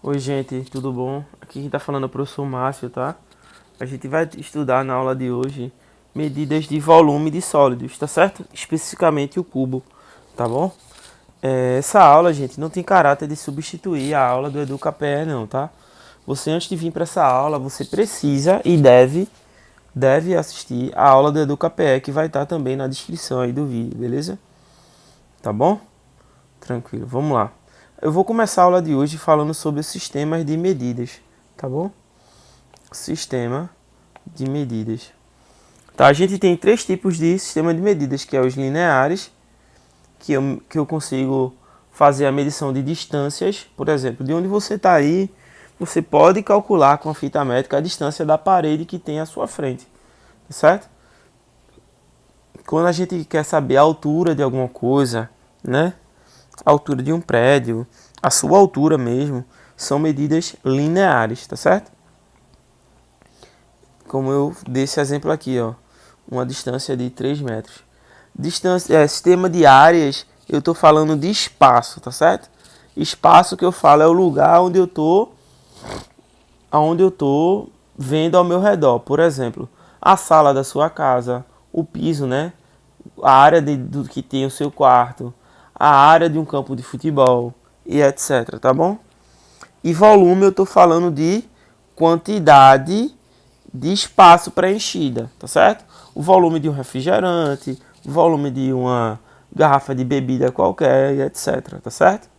Oi, gente, tudo bom? Aqui quem tá falando é o professor Márcio, tá? A gente vai estudar na aula de hoje medidas de volume de sólidos, tá certo? Especificamente o cubo, tá bom? Essa aula, gente, não tem caráter de substituir a aula do EducaPE, não, tá? Você, antes de vir para essa aula, você precisa e deve assistir a aula do EducaPE, que vai estar também na descrição aí do vídeo, beleza? Tá bom? Tranquilo, vamos lá. Eu vou começar a aula de hoje falando sobre sistemas de medidas, tá bom? Sistema de medidas. Tá, a gente tem três tipos de sistema de medidas, que é os lineares, que eu consigo fazer a medição de distâncias, por exemplo, de onde você está aí, você pode calcular com a fita métrica a distância da parede que tem à sua frente, certo? Quando a gente quer saber a altura de alguma coisa, né? A altura de um prédio, a sua altura mesmo, são medidas lineares, tá certo? Como eu dei esse exemplo aqui, ó, uma distância de 3 metros. Sistema de áreas, eu estou falando de espaço, tá certo? Espaço que eu falo é o lugar onde eu tô vendo ao meu redor. Por exemplo, a sala da sua casa, o piso, né? A área do que tem o seu quarto, a área de um campo de futebol e etc, tá bom? E volume eu estou falando de quantidade de espaço preenchida, tá certo? O volume de um refrigerante, o volume de uma garrafa de bebida qualquer, etc, tá certo?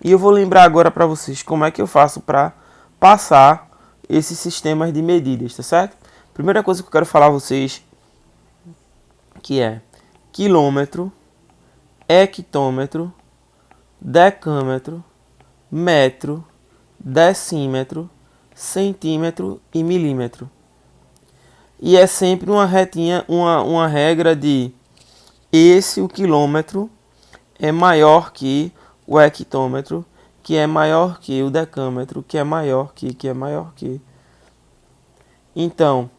E eu vou lembrar agora para vocês como é que eu faço para passar esses sistemas de medidas, tá certo? Primeira coisa que eu quero falar a vocês que é quilômetro, hectômetro, decâmetro, metro, decímetro, centímetro e milímetro. E é sempre uma retinha, uma regra de o quilômetro é maior que o hectômetro, que é maior que o decâmetro, que é maior que é maior que. Então,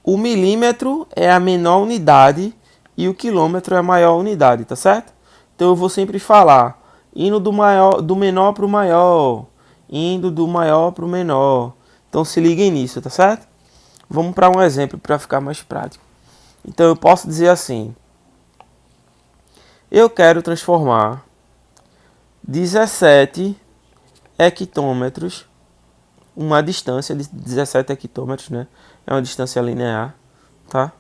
o milímetro é a menor unidade e o quilômetro é a maior unidade, tá certo? Então eu vou sempre falar indo do menor para o maior, indo do maior para o menor. Então se liguem nisso, tá certo? Vamos para um exemplo para ficar mais prático. Então eu posso dizer assim: eu quero transformar 17 hectômetros, uma distância de 17 hectômetros, né? É uma distância linear, tá?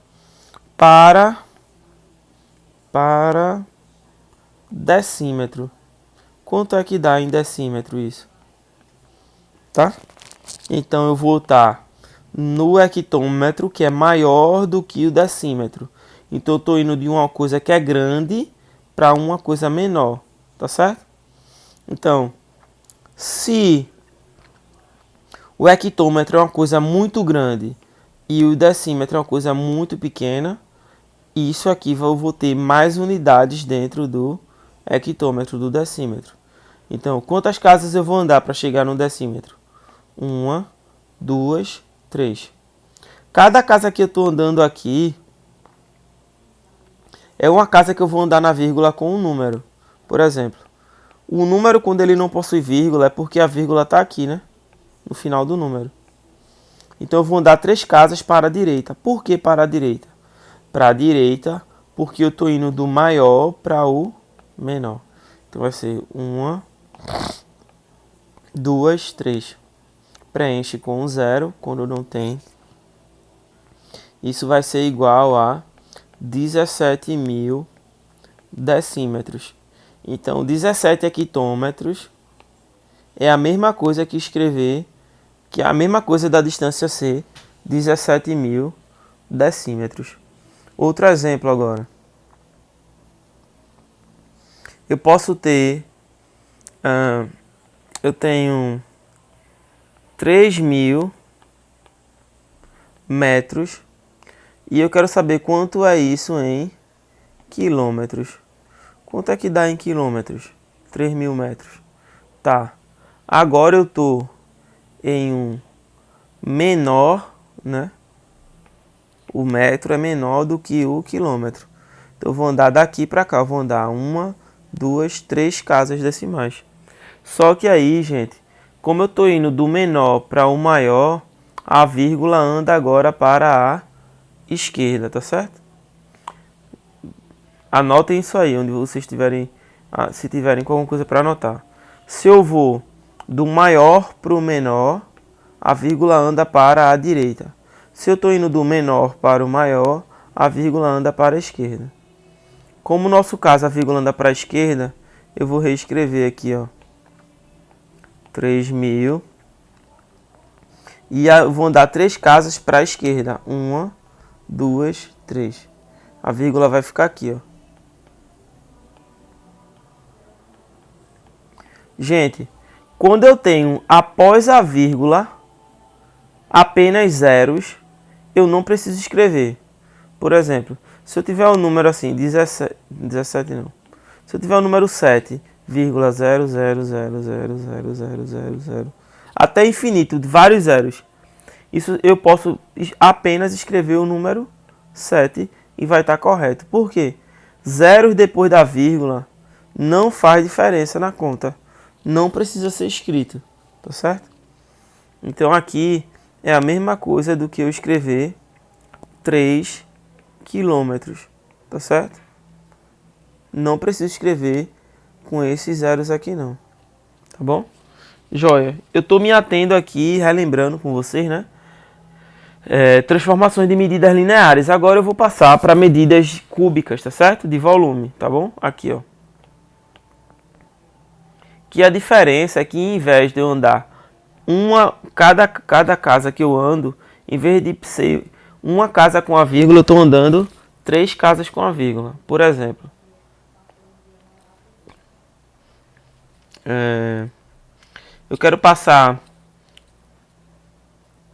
Para decímetro. Quanto é que dá em decímetro isso? Tá? Então eu vou estar no hectômetro, que é maior do que o decímetro. Então eu estou indo de uma coisa que é grande para uma coisa menor, tá certo? Então, se o hectômetro é uma coisa muito grande e o decímetro é uma coisa muito pequena, isso aqui eu vou ter mais unidades dentro do hectômetro, do decímetro. Então, quantas casas eu vou andar para chegar no decímetro? 1, 2, 3. Cada casa que eu estou andando aqui é uma casa que eu vou andar na vírgula com um número. Por exemplo, o número, quando ele não possui vírgula, é porque a vírgula está aqui, né? No final do número. Então eu vou andar 3 casas para a direita. Por que para a direita? Para a direita, porque eu estou indo do maior para o menor. Então vai ser 1, 2, 3. Preenche com 0 quando não tem. Isso vai ser igual a 17.000 decímetros. Então 17 hectômetros é a mesma coisa que escrever, que é a mesma coisa da distância ser 17.000 decímetros. Outro exemplo agora. Eu posso ter, eu tenho 3.000 metros e eu quero saber quanto é isso em quilômetros. Quanto é que dá em quilômetros? 3.000 metros. Tá. Agora eu tô em um menor, né? O metro é menor do que o quilômetro. Então eu vou andar daqui para cá. Eu vou andar 1, 2, 3 casas decimais. Só que aí, gente, Como eu estou indo do menor para o maior, a vírgula anda agora para a esquerda, tá certo? Anotem isso aí, onde vocês tiverem, se tiverem alguma coisa para anotar. Se eu vou do maior para o menor, a vírgula anda para a direita. Se eu estou indo do menor para o maior, a vírgula anda para a esquerda. Como no nosso caso a vírgula anda para a esquerda, eu vou reescrever aqui, ó, 3.000. E eu vou andar 3 casas para a esquerda. 1, 2, 3. A vírgula vai ficar aqui, ó. Gente, quando eu tenho após a vírgula apenas zeros, eu não preciso escrever. Por exemplo, se eu tiver um número assim, 17 não. Se eu tiver o número 7,0000000000 até infinito, de vários zeros, isso eu posso apenas escrever o número 7 e vai estar correto. Por quê? Zeros depois da vírgula não faz diferença na conta. Não precisa ser escrito, tá certo? Então aqui é a mesma coisa do que eu escrever 3 quilômetros, tá certo? Não preciso escrever com esses zeros aqui não, tá bom? Joia, eu estou me atendo aqui, relembrando com vocês, né? Transformações de medidas lineares. Agora eu vou passar para medidas cúbicas, tá certo? De volume, tá bom? Aqui, ó. Que a diferença é que em vez de eu andar cada casa que eu ando, em vez de ser uma casa com a vírgula, eu estou andando 3 casas com a vírgula. Por exemplo, eu quero passar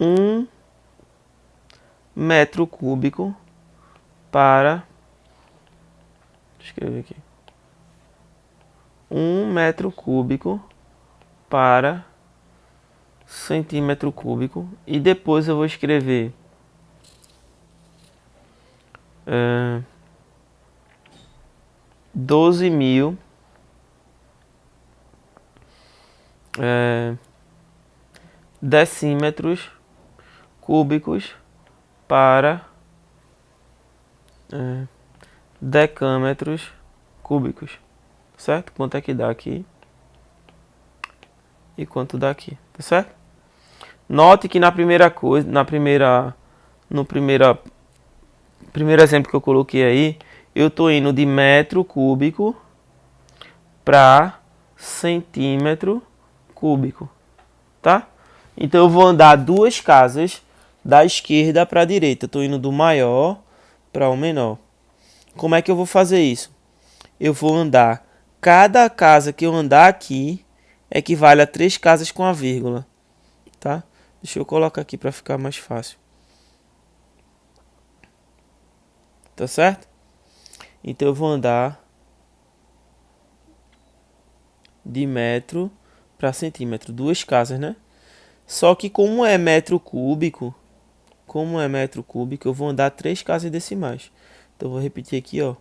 1 metro cúbico para... Deixa eu escrever aqui. 1 metro cúbico para centímetro cúbico. E depois eu vou escrever 12.000 decímetros cúbicos para decâmetros cúbicos, certo? Quanto é que dá aqui e quanto dá aqui, tá certo? Note que no primeiro exemplo que eu coloquei aí, eu estou indo de metro cúbico para centímetro cúbico, tá? Então eu vou andar 2 casas da esquerda para a direita. Eu estou indo do maior para o menor. Como é que eu vou fazer isso? Eu vou andar, cada casa que eu andar aqui equivale a 3 casas com a vírgula, tá? Deixa eu colocar aqui para ficar mais fácil. Tá certo? Então eu vou andar de metro para centímetro, 2 casas, né? Só que como é metro cúbico, eu vou andar 3 casas decimais. Então eu vou repetir aqui, ó.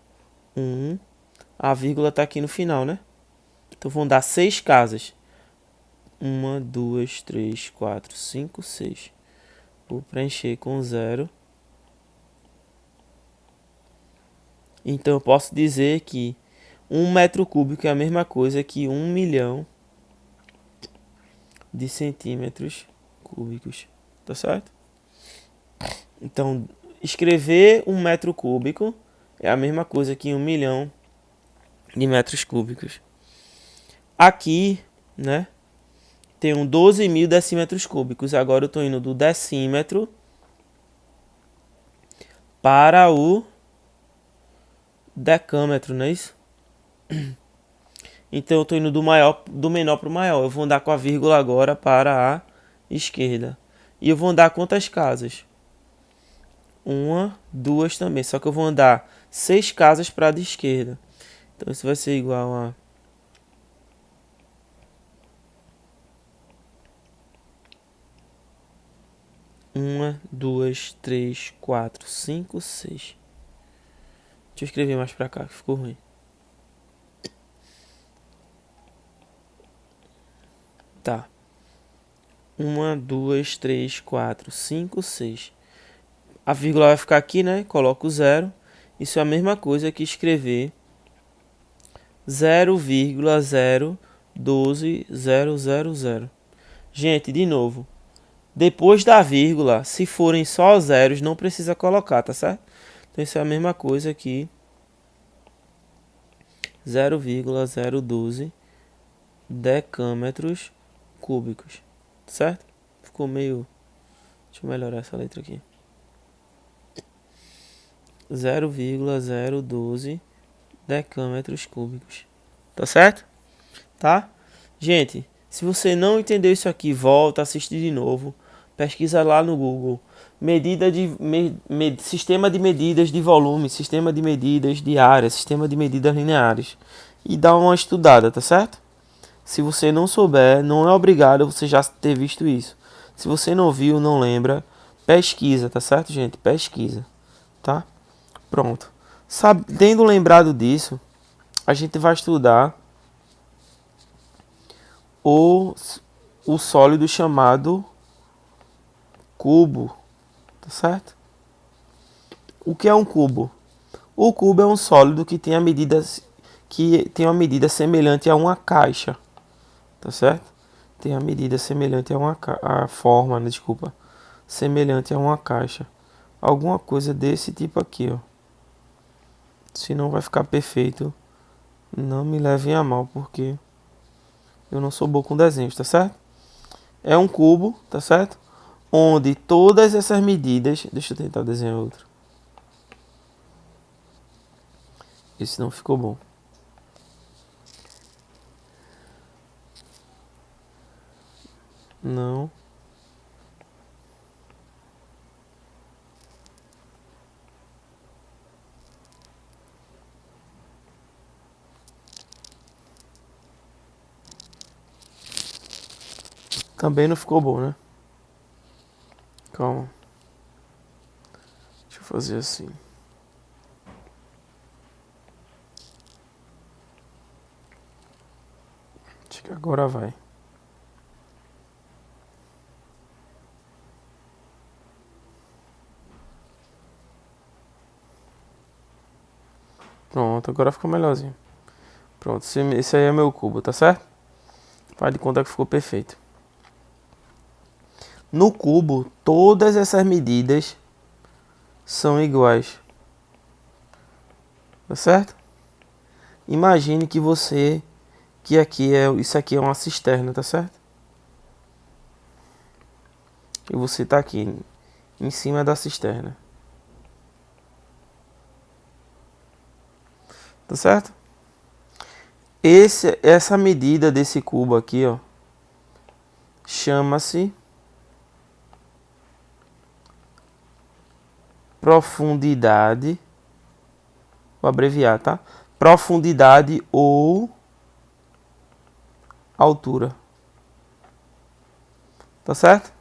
1, a vírgula tá aqui no final, né? Então vão dar 6 casas. 1, 2, 3, 4, 5, 6. Vou preencher com 0. Então eu posso dizer que 1 metro cúbico é a mesma coisa que 1 milhão de centímetros cúbicos. Tá certo? Então, escrever 1 metro cúbico é a mesma coisa que 1 milhão de metros cúbicos. Aqui, né, tem 12.000 decímetros cúbicos. Agora eu estou indo do decímetro para o decâmetro, não é isso? Então eu estou indo do menor para o maior. Eu vou andar com a vírgula agora para a esquerda. E eu vou andar quantas casas? 1, 2 também. Só que eu vou andar 6 casas para a da esquerda. Então isso vai ser igual a 1, 2, 3, 4, 5, 6. Deixa eu escrever mais para cá que ficou ruim. Tá. 1, 2, 3, 4, 5, 6. A vírgula vai ficar aqui, né? Coloco o zero. Isso é a mesma coisa que escrever 0,012,000. Gente, de novo. Depois da vírgula, se forem só zeros, não precisa colocar, tá certo? Então isso é a mesma coisa aqui. 0,012 decâmetros cúbicos, certo? Ficou meio... Deixa eu melhorar essa letra aqui. 0,012 decâmetros cúbicos. Tá certo? Tá? Gente, se você não entendeu isso aqui, volta, assiste de novo. Pesquisa lá no Google. Sistema de medidas de volume, sistema de medidas de área, sistema de medidas lineares. E dá uma estudada, tá certo? Se você não souber, não é obrigado você já ter visto isso. Se você não viu, não lembra, pesquisa, tá certo, gente? Pesquisa, tá? Pronto. Tendo lembrado disso, a gente vai estudar o sólido chamado cubo, tá certo? O que é um cubo? O cubo é um sólido que tem uma medida semelhante a uma caixa, tá certo? Tem a medida semelhante a forma, né, desculpa, semelhante a uma caixa. Alguma coisa desse tipo aqui, ó. Se não vai ficar perfeito, não me levem a mal, porque eu não sou bom com desenhos, tá certo? É um cubo, tá certo? Onde todas essas medidas... Deixa eu tentar desenhar outro. Esse não ficou bom. Não. Também não ficou bom, né? Calma. Deixa eu fazer assim. Acho que agora vai. Pronto, agora ficou melhorzinho. Pronto, esse aí é meu cubo, tá certo? Faz de conta que ficou perfeito. No cubo, todas essas medidas são iguais. Tá certo? Imagine que isso aqui é uma cisterna, tá certo? E você tá aqui em cima da cisterna. Tá certo? Essa medida desse cubo aqui, ó, chama-se profundidade. Vou abreviar, tá? Profundidade ou altura. Tá certo?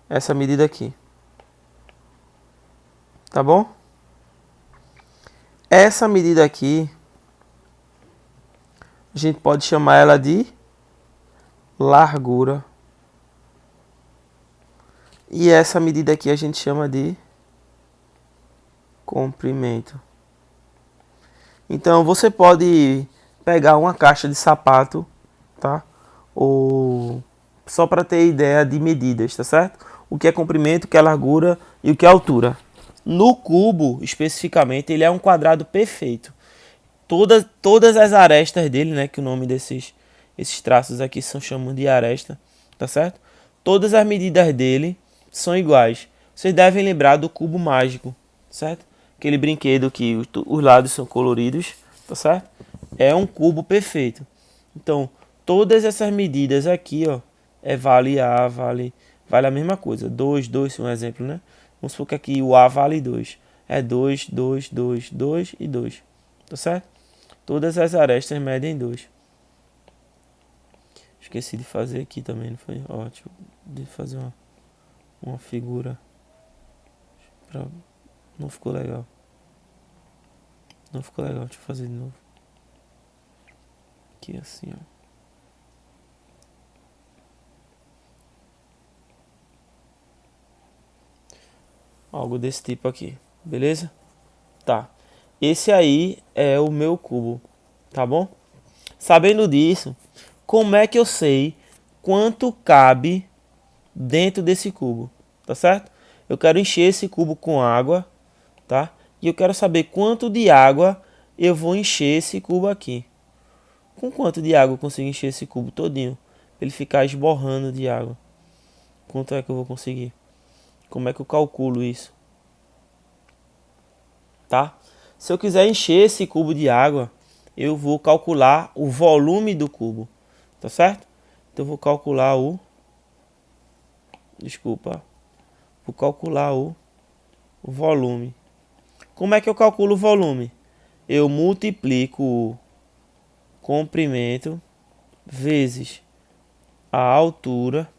Essa medida aqui. Tá bom? Essa medida aqui, a gente pode chamar ela de largura. E essa medida aqui a gente chama de comprimento. Então você pode pegar uma caixa de sapato, tá? Ou só para ter ideia de medidas, tá certo? O que é comprimento, o que é largura e o que é altura. No cubo, especificamente, ele é um quadrado perfeito. Todas as arestas dele, né, que o nome esses traços aqui são chamam de aresta, tá certo? Todas as medidas dele são iguais. Vocês devem lembrar do cubo mágico, certo? Aquele brinquedo que os lados são coloridos, tá certo? É um cubo perfeito. Então, todas essas medidas aqui, ó, vale A, vale a mesma coisa. 2, 2, um exemplo, né? Vamos supor que aqui o A vale 2. É 2, 2, 2, 2 e 2. Tá certo? Todas as arestas medem 2. Esqueci de fazer aqui também, não foi? Ótimo. De fazer uma figura. Não ficou legal. Não ficou legal, deixa eu fazer de novo. Aqui assim, ó. Algo desse tipo aqui, beleza? Tá. Esse aí é o meu cubo, tá bom? Sabendo disso, como é que eu sei quanto cabe dentro desse cubo, tá certo? Eu quero encher esse cubo com água, tá? E eu quero saber quanto de água eu vou encher esse cubo aqui. Com quanto de água eu consigo encher esse cubo todinho? Pra ele ficar esborrando de água. Quanto é que eu vou conseguir? Como é que eu calculo isso? Tá? Se eu quiser encher esse cubo de água, eu vou calcular o volume do cubo, tá certo? Então eu vou calcular vou calcular o volume. Como é que eu calculo o volume? Eu multiplico o comprimento vezes a altura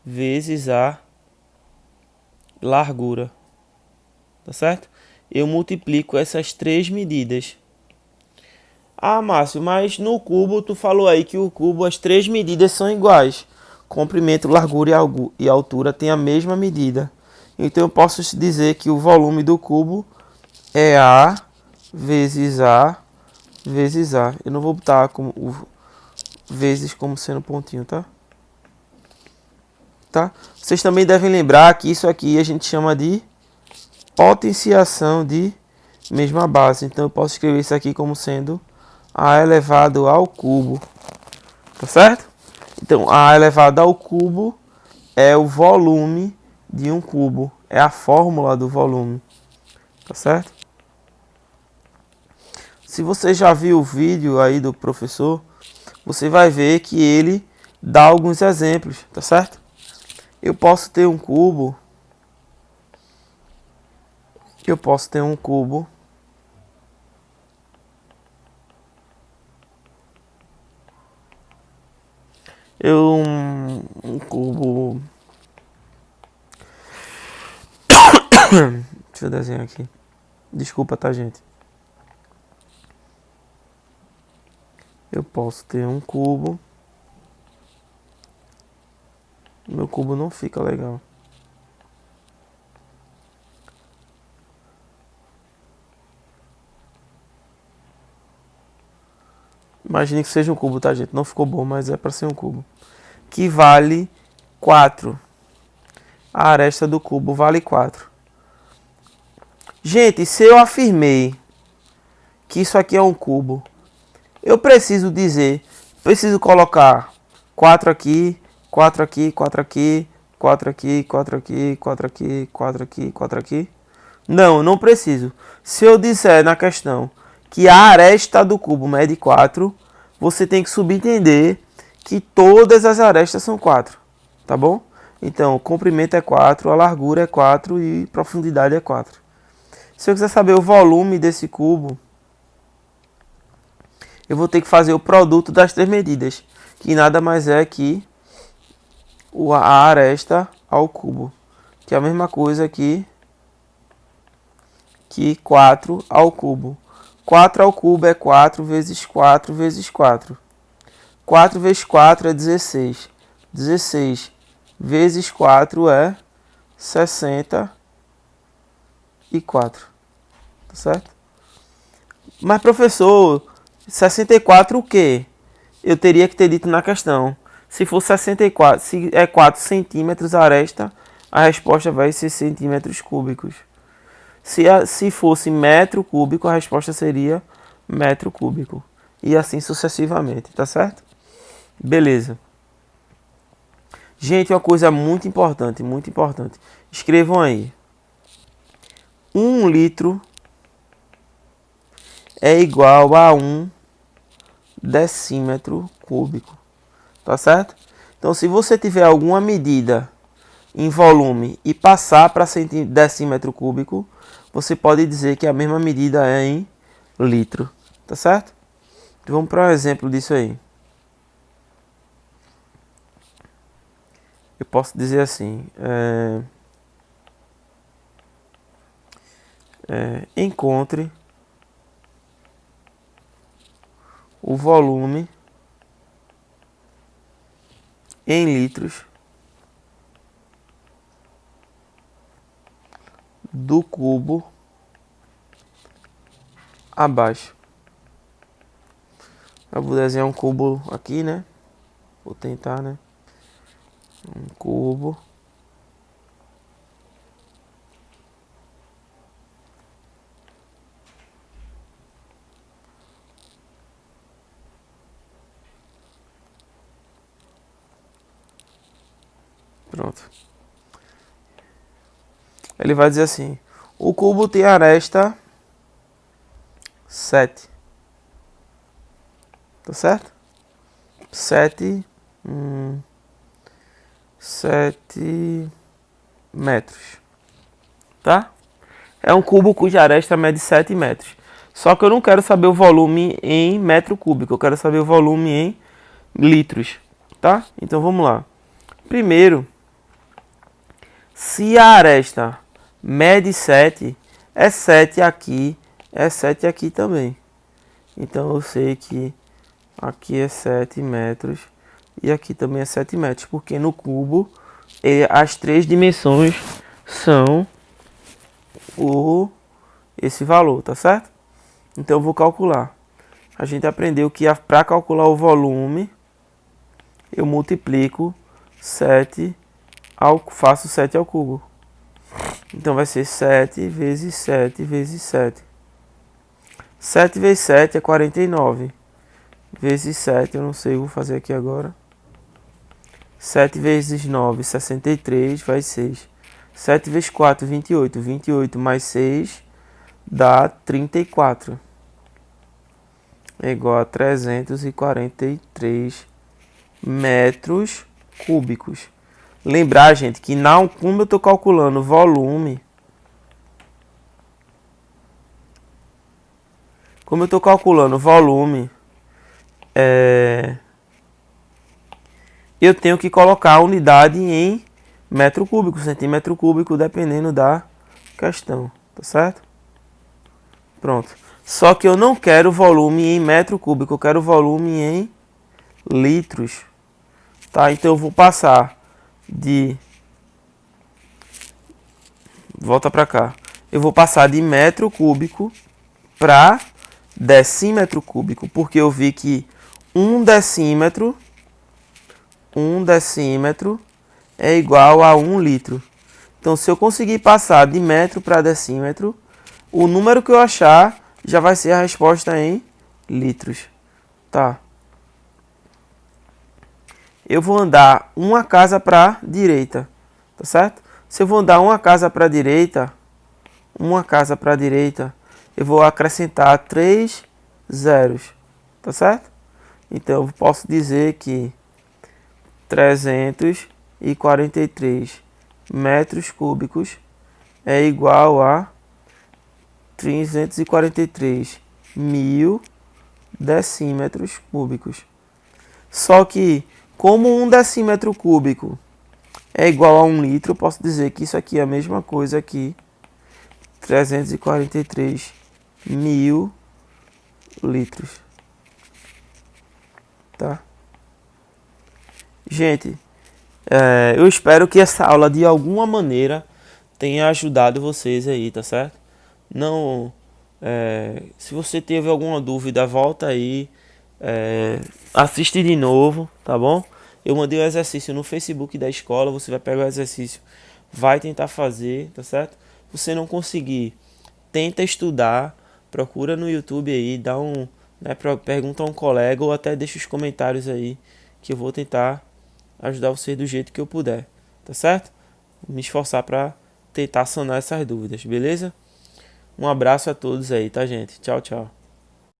vezes a largura, tá certo? Eu multiplico essas três medidas. Ah, Márcio, mas no cubo tu falou aí que o cubo as três medidas são iguais. Comprimento, largura e altura tem a mesma medida. Então eu posso dizer que o volume do cubo é A vezes A. Eu não vou botar como o vezes como sendo pontinho, tá? Tá? Vocês também devem lembrar que isso aqui a gente chama de potenciação de mesma base. Então eu posso escrever isso aqui como sendo A elevado ao cubo, tá certo? Então A elevado ao cubo é o volume de um cubo, é a fórmula do volume, tá certo? Se você já viu o vídeo aí do professor, você vai ver que ele dá alguns exemplos, tá certo? Eu posso ter um cubo, um cubo. Deixa eu desenhar aqui. Desculpa, tá, gente? Eu posso ter um cubo. Meu cubo não fica legal. Imagine que seja um cubo, tá, gente? Não ficou bom, mas é para ser um cubo. Que vale 4. A aresta do cubo vale 4. Gente, se eu afirmei que isso aqui é um cubo, eu preciso colocar 4 aqui, 4 aqui, 4 aqui, 4 aqui, 4 aqui, 4 aqui, 4 aqui, 4 aqui. Não, não preciso. Se eu disser na questão que a aresta do cubo mede 4, você tem que subentender que todas as arestas são 4, tá bom? Então, o comprimento é 4, a largura é 4 e profundidade é 4. Se eu quiser saber o volume desse cubo, eu vou ter que fazer o produto das três medidas, que nada mais é que a aresta ao cubo, que é a mesma coisa que 4 ao cubo. 4 ao cubo é 4 vezes 4 vezes 4. 4 vezes 4 é 16. 16 vezes 4 é 64. Tá certo? Mas, professor, 64 o quê? Eu teria que ter dito na questão. Se for 64, se é 4 centímetros a aresta, a resposta vai ser centímetros cúbicos. Se fosse metro cúbico, a resposta seria metro cúbico. E assim sucessivamente, tá certo? Beleza. Gente, uma coisa muito importante, muito importante. Escrevam aí. 1 litro é igual a 1 decímetro cúbico. Tá certo? Então, se você tiver alguma medida em volume e passar para decímetro cúbico, você pode dizer que a mesma medida é em litro. Tá certo? Então, vamos para um exemplo disso aí. Eu posso dizer assim, encontre o volume em litros do cubo abaixo. Eu vou desenhar um cubo aqui, né? Vou tentar, né? Um cubo. Pronto. Ele vai dizer assim: o cubo tem aresta 7. Tá certo? 7 metros. Tá? É um cubo cuja aresta mede 7 metros. Só que eu não quero saber o volume em metro cúbico. Eu quero saber o volume em litros. Tá? Então vamos lá. Primeiro, se a aresta mede 7, é 7 aqui, é 7 aqui também. Então eu sei que aqui é 7 metros e aqui também é 7 metros, porque no cubo as três dimensões são esse valor, tá certo? Então eu vou calcular. A gente aprendeu que para calcular o volume, eu multiplico 7 faço 7 ao cubo. Então vai ser 7 vezes 7 vezes 7. 7 vezes 7 é 49. Vezes 7, eu não sei, vou fazer aqui agora. 7 vezes 9, 63, vai 6. 7 vezes 4, 28. 28 mais 6 dá 34. É igual a 343 metros cúbicos. Lembrar, gente, que não, como eu estou calculando volume, eu tenho que colocar a unidade em metro cúbico, centímetro cúbico, dependendo da questão, tá certo? Pronto. Só que eu não quero volume em metro cúbico, eu quero volume em litros, tá? Então eu vou passar de... Volta para cá. Eu vou passar de metro cúbico para decímetro cúbico, porque eu vi que 1 decímetro é igual a 1 litro. Então, se eu conseguir passar de metro para decímetro, o número que eu achar já vai ser a resposta em litros. Tá. Eu vou andar uma casa para a direita, tá certo? Se eu vou andar uma casa para a direita, eu vou acrescentar 3 zeros, tá certo? Então, eu posso dizer que 343 metros cúbicos é igual a 343 mil decímetros cúbicos. Só que, como 1 decímetro cúbico é igual a 1 litro, eu posso dizer que isso aqui é a mesma coisa aqui. 343 mil litros. Tá? Gente, eu espero que essa aula de alguma maneira tenha ajudado vocês aí, tá certo? Não, se você teve alguma dúvida, volta aí, assiste de novo, tá bom? Eu mandei o exercício no Facebook da escola, você vai pegar o exercício, vai tentar fazer, tá certo? Se você não conseguir, tenta estudar, procura no YouTube aí, dá pergunta a um colega ou até deixa os comentários aí, que eu vou tentar ajudar você do jeito que eu puder, tá certo? Vou me esforçar para tentar sanar essas dúvidas, beleza? Um abraço a todos aí, tá, gente? Tchau, tchau.